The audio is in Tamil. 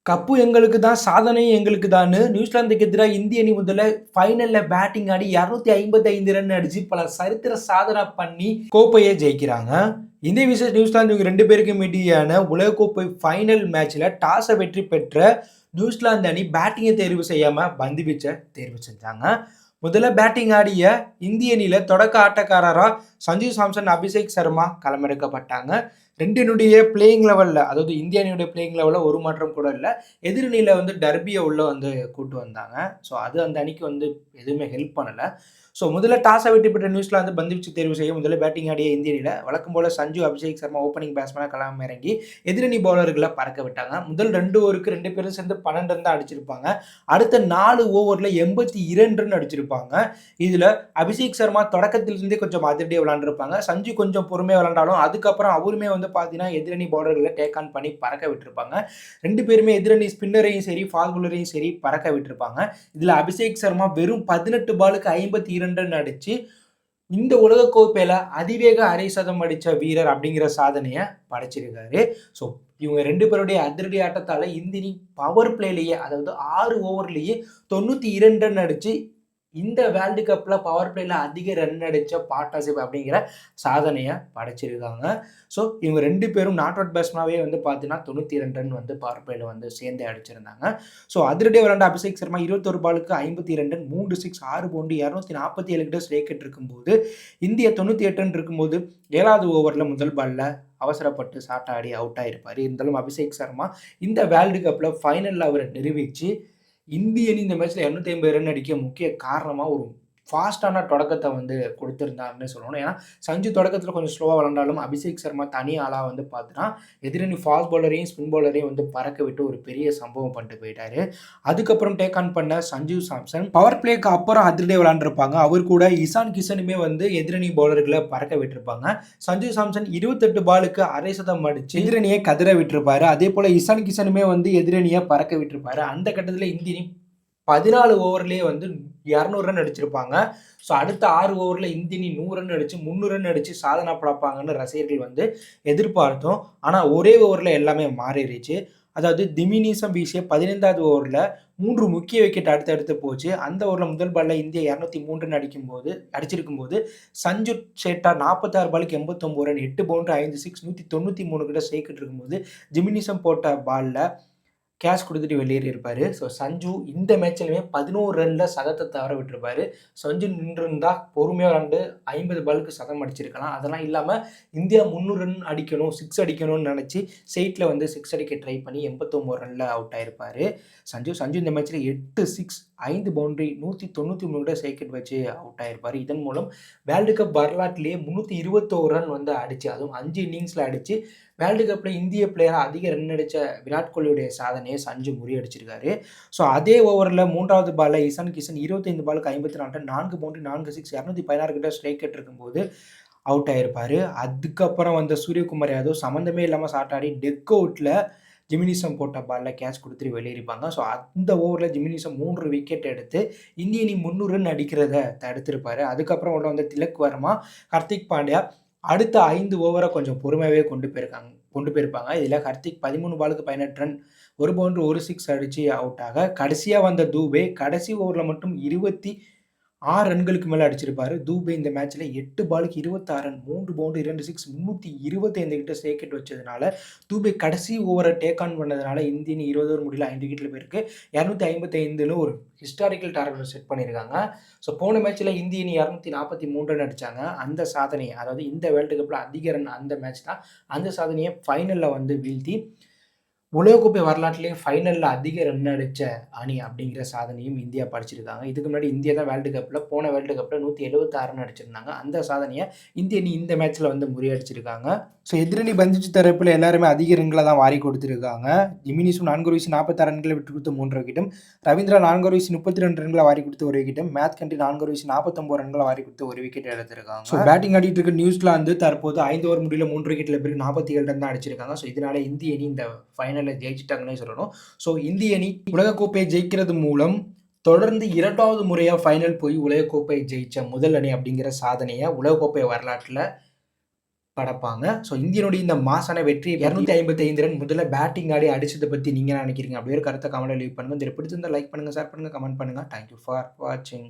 கப்பு எங்களுக்கு தான், சாதனையும் எங்களுக்கு தான்னு நியூசிலாந்துக்கு எதிராக இந்திய அணி முதல்ல ஃபைனல்ல பேட்டிங் ஆடி 255 ரன் அடிச்சு பல சரித்திர சாதனை பண்ணி கோப்பையை ஜெயிக்கிறாங்க. இந்திய விசஸ் நியூசிலாந்து இவங்க 2 பேருக்கும் இடையேயான உலகக்கோப்பை ஃபைனல் மேட்ச்ல டாஸை வெற்றி பெற்ற நியூசிலாந்து அணி பேட்டிங்கை தேர்வு செய்யாம பந்து வீச்சை தேர்வு செஞ்சாங்க. முதல்ல பேட்டிங் ஆடிய இந்திய அணியில தொடக்க ஆட்டக்காரரா சஞ்சு சாம்சன், அபிஷேக் சர்மா களமிறக்கப்பட்டாங்க. 2 அணியுடைய பிளேயிங் லெவலில், அதாவது இந்திய அணியுடைய பிளேயிங் லெவலில் ஒரு மாற்றம் கூட இல்லை. எதிரணியில் டர்பியை உள்ள கூட்டு வந்தாங்க. ஸோ அது அந்த அணிக்கு எதுவுமே ஹெல்ப் பண்ணலை. ஸோ முதல்ல டாஸை வெற்றி பெற்ற நியூசிலாந்து பந்து வீச்சு தேர்வு செய்ய முதல்ல பேட்டிங் ஆடிய இந்திய அணியில் வழக்கம் போல சஞ்சு, அபிஷேக் சர்மா ஓப்பனிங் பேட்ஸ்மேனாக களம் இறங்கி எதிரணி பவுலர்களை பறக்க விட்டாங்க. முதல் 2 ஓவருக்கு 2 பேரும் சேர்ந்து 12 ரன் தான் அடிச்சிருப்பாங்க. அடுத்த 4 ஓவரில் 82 ரன் அடிச்சிருப்பாங்க. இதில் அபிஷேக் சர்மா தொடக்கத்திலிருந்தே கொஞ்சம் அதிரடியாக விளாண்டுருப்பாங்க. சஞ்சு கொஞ்சம் பொறுமையாக விளாண்டாலும் அதுக்கப்புறம் அவருமே பார்த்தீங்கன்னா எதிரணி பவுலர்களை டேக் ஆன் பண்ணி பறக்க விட்டுருப்பாங்க. 2 பேருமே எதிரணி ஸ்பின்னரையும் சரி ஃபாஸ்ட் பவுலரையும் சரி பறக்க விட்டுருப்பாங்க. இதில் அபிஷேக் சர்மா வெறும் 18 பாலுக்கு 52 ரன் அடிச்சு இந்த உலகக்கோப்பையில அதிவேக அரை சதம் அடிச்ச வீரர் அப்படிங்கிற சாதனையை படைச்சிருக்காரு. ஸோ இவங்க 2 பேருடைய அதிரடி ஆட்டத்தால இந்திய பவர் பிளேலேயே, அதாவது 6 ஓவர்லேயே 92 ரன் அடிச்சு இந்த வேர்ல்டு கப்பில் பவர் பிளேயில் அதிக ரன் அடித்த பார்ட்னர்ஷிப் அப்படிங்கிற சாதனையை படைச்சிருக்காங்க. ஸோ இவங்க 2 பேரும் நாட் அவுட் பேட்ஸ்மேனாகவே பார்த்தீங்கன்னா 92 ரன் பவர் பிளேயில் சேர்ந்து அடிச்சிருந்தாங்க. ஸோ அதிரடியாக விளையாண்ட அபிஷேக் சர்மா 21 பாலுக்கு 52 ரன், 3 சிக்ஸ், 6 பவுண்டரி, 247 கிட்ட ஸ்ட்ரைக் இருக்கும்போது இந்தியா 98 ரன் இருக்கும்போது 7வது ஓவரில் முதல் பாலில் அவசரப்பட்டு ஷாட் ஆடி அவுட் ஆகிருப்பார். இருந்தாலும் அபிஷேக் சர்மா இந்த வேர்ல்டு கப்பில் ஃபைனலில் அவரை நிரூபித்து இந்திய அணி இந்த மேட்ச்ல 250 ரன் அடிக்க முக்கிய காரணமா ஒரு ஃபாஸ்டான தொடக்கத்தை கொடுத்துருந்தாருன்னு சொல்லணும். ஏன்னா சஞ்சு தொடக்கத்தில் கொஞ்சம் ஸ்லோவாக விளாண்டாலும் அபிஷேக் சர்மா தனி ஆளாக பார்த்துனா எதிரணி ஃபாஸ்ட் பவுலரையும் ஸ்பின் பவுலரையும் பறக்க விட்டு ஒரு பெரிய சம்பவம் பண்ணிட்டு போயிட்டாரு. அதுக்கப்புறம் டேக் ஆன் பண்ண சஞ்சு சாம்சன் பவர் பிளேக்கு அப்புறம் அதிரடியாக விளாண்டுருப்பாங்க. அவர் கூட இசான் கிஷனுமே எதிரணி பவுலர்களை பறக்க விட்டுருப்பாங்க. சஞ்சு சாம்சன் 28 பாலுக்கு அரை சதம் அடிச்சு எதிரணியை கதிர விட்டுருப்பாரு. அதே போல இசான் கிஷனுமே எதிரணியை பறக்க விட்டுருப்பாரு. அந்த கட்டத்தில் இந்திய 14 ஓவர்லேயே 200 ரன் அடிச்சிருப்பாங்க. ஸோ அடுத்த 6 ஓவரில் இந்திய 100 ரன் அடிச்சு 300 ரன் அடிச்சு சாதனை படைப்பாங்கன்னு ரசிகர்கள் எதிர்பார்த்தோம். ஆனால் ஒரே ஓவரில் எல்லாமே மாறிடுச்சு. அதாவது திமினிசம் வீசிய 15வது ஓவரில் 3 முக்கிய விக்கெட் அடுத்தடுத்து போச்சு. அந்த ஓவரில் முதல் பாலில் இந்தியா 203 ரன் அடிச்சிருக்கும் போது சஞ்சு சேட்டா 46 பாலுக்கு 89 ரன், 8 பவுண்டரி, 5 சிக்ஸ், 193 கிட்ட ஸ்ட்ரைக் இருக்கும்போது ஜிமினிசம் போட்ட பாலில் கேஷ் கொடுத்துட்டு வெளியேறி இருப்பார். ஸோ சஞ்சு இந்த மேட்ச்லையுமே 11 ரனில் சதத்தை தவற விட்டுருப்பாரு. சஞ்சு நின்றுருந்தா பொறுமையாக விளாண்டு 50 பாலுக்கு சதம் அடிச்சிருக்கலாம். அதெல்லாம் இல்லாமல் இந்தியா 300 ரன் அடிக்கணும், 6 அடிக்கணும்னு நினச்சி சைட்டில் 6 அடிக்க ட்ரை பண்ணி 89 ரனில் அவுட் ஆயிருப்பார் சஞ்சு இந்த மேட்ச்சில் 8 சிக்ஸ், 5 பவுண்டரி, 193 கிட்ட சைக்கெட் வச்சு அவுட் ஆயிருப்பார். இதன் மூலம் வேர்ல்டு கப் வரலாற்றிலேயே 321 ரன் அடிச்சு, அதுவும் 5 இன்னிங்ஸில் அடித்து வேர்ல்டு கப்பில் இந்திய பிளேயராக அதிக ரன் அடித்த விராட் கோலியுடைய சாதனையை சஞ்சு முறியடிச்சிருக்காரு. ஸோ அதே ஓவரில் 3வது பாலில் இசான் கிஷன் 25 பாலுக்கு 54 ரன், 4 பவுண்டரி, 4 சிக்ஸ், 216 கிட்ட ஸ்ட்ரைக் ரேட் இருக்கும்போது அவுட் ஆயிருப்பார். அதுக்கப்புறம் சூரியகுமார் யாதவ் சம்மந்தமே இல்லாமல் ஷாட் ஆடி டெக் அவுட்டில் ஜிமினிசம் போட்ட பாலில் கேட்ச் கொடுத்துட்டு வெளியேறிப்பாங்க. ஸோ அந்த ஓவரில் ஜிமினிசம் 3 விக்கெட் எடுத்து இந்திய அணி 300 ரன் அடிக்கிறத தடுத்திருப்பார். அதுக்கப்புறம் உள்ள திலக் வர்மா, ஹர்திக் பாண்டியா அடுத்த 5 ஓவரை கொஞ்சம் பொறுமையாகவே கொண்டு போயிருப்பாங்க. இதில் ஹர்திக் 13 பாலுக்கு 18 ரன், 1 பவுண்டரி, 1 சிக்ஸ் அடித்து அவுட் ஆக, கடைசியாக வந்த தூபே கடைசி ஓவரில் மட்டும் 26 ரன்களுக்கு மேலே அடிச்சிருப்பாரு. தூபே இந்த மேட்ச்சில் 8 பாலுக்கு 26 ரன், 3 பவுண்டரி, 2 சிக்ஸ், 325 கிட்ட ஸ்ட்ரைக் வச்சதுனால தூபே கடைசி ஓவரை டேக் ஆன் பண்ணதுனால இந்திய 20 ஓவர் முடியல 5 விக்கெட்டில் போயிருக்கு. 255ன்னு ஒரு ஹிஸ்டாரிக்கல் டார்கெட் செட் பண்ணியிருக்காங்க. ஸோ போன மேட்ச்சில் இந்திய 243 ரன் அடித்தாங்க. அந்த சாதனையை, அதாவது இந்த வேர்ல்டு கப்பில் அதிக ரன் அந்த மேட்ச் தான், அந்த சாதனையை ஃபைனலில் வீழ்த்தி உலகக்கோப்பை வரலாற்றிலேயே ஃபைனலில் அதிக ரன் அடித்த அணி அப்படிங்கிற சாதனையும் இந்தியா படைச்சிருக்காங்க. இதுக்கு முன்னாடி இந்தியா தான் வேர்ல்டு கப்பில், போன வேர்ல்டு கப்பில் 176 ரன் அடிச்சிருந்தாங்க. அந்த சாதனையை இந்திய அணி இந்த மேட்ச்சில் முறியடிச்சிருக்காங்க. ஸோ எதிரணி பந்துச்சு தரப்பில் எல்லாருமே அதிக ரன்களை தான் வாரி கொடுத்துருக்காங்க. ஜிமினிஸும் 4 ஓவர் 46 ரன்களை விட்டு கொடுத்து 3 விக்கெட்டும், ரவீந்திரா 4 ஓவர் 32 ரன்களை வாரி கொடுத்து 1 விக்கெட்டும், மேத் கண்ட்ரி 4 ஓவர் 49 ரன்களை வாரி கொடுத்து 1 விக்கெட் எடுத்திருக்காங்க. ஸோ பேட்டிங் ஆடிட்டு இருக்க நியூசிலாந்து தற்போது 5 ஓவர் முடியல 3 விக்கெட்டில் பிறகு 47 ரன் தான் அடிச்சிருக்காங்க. ஸோ இதனால இந்திய அணி இந்த ஃபைனலில் ஜெயிச்சிட்டாங்கன்னே சொல்லணும். ஸோ இந்திய அணி உலகக்கோப்பையை ஜெயிக்கிறது மூலம் தொடர்ந்து 2வது முறையாக ஃபைனல் போய் உலகக்கோப்பை ஜெயிச்ச முதல் அணி அப்படிங்கிற சாதனையை உலகக்கோப்பை வரலாற்றில் படைப்பாங்க. ஸோ இந்தியனுடைய இந்த மாசான வெற்றி 255 ரன் முதல்ல பேட்டிங் ஆடி அடிச்சதை பத்தி நீங்க என்ன நினைக்கிறீங்க? அப்படியே ஒரு கருத்தை கமெண்ட்ல லீவ் பண்ணுங்க. இந்த பிடிச்சிருந்தா லைக் பண்ணுங்க, ஷேர் பண்ணுங்க, கமெண்ட் பண்ணுங்க. தேங்க் யூ ஃபார் வாட்சிங்.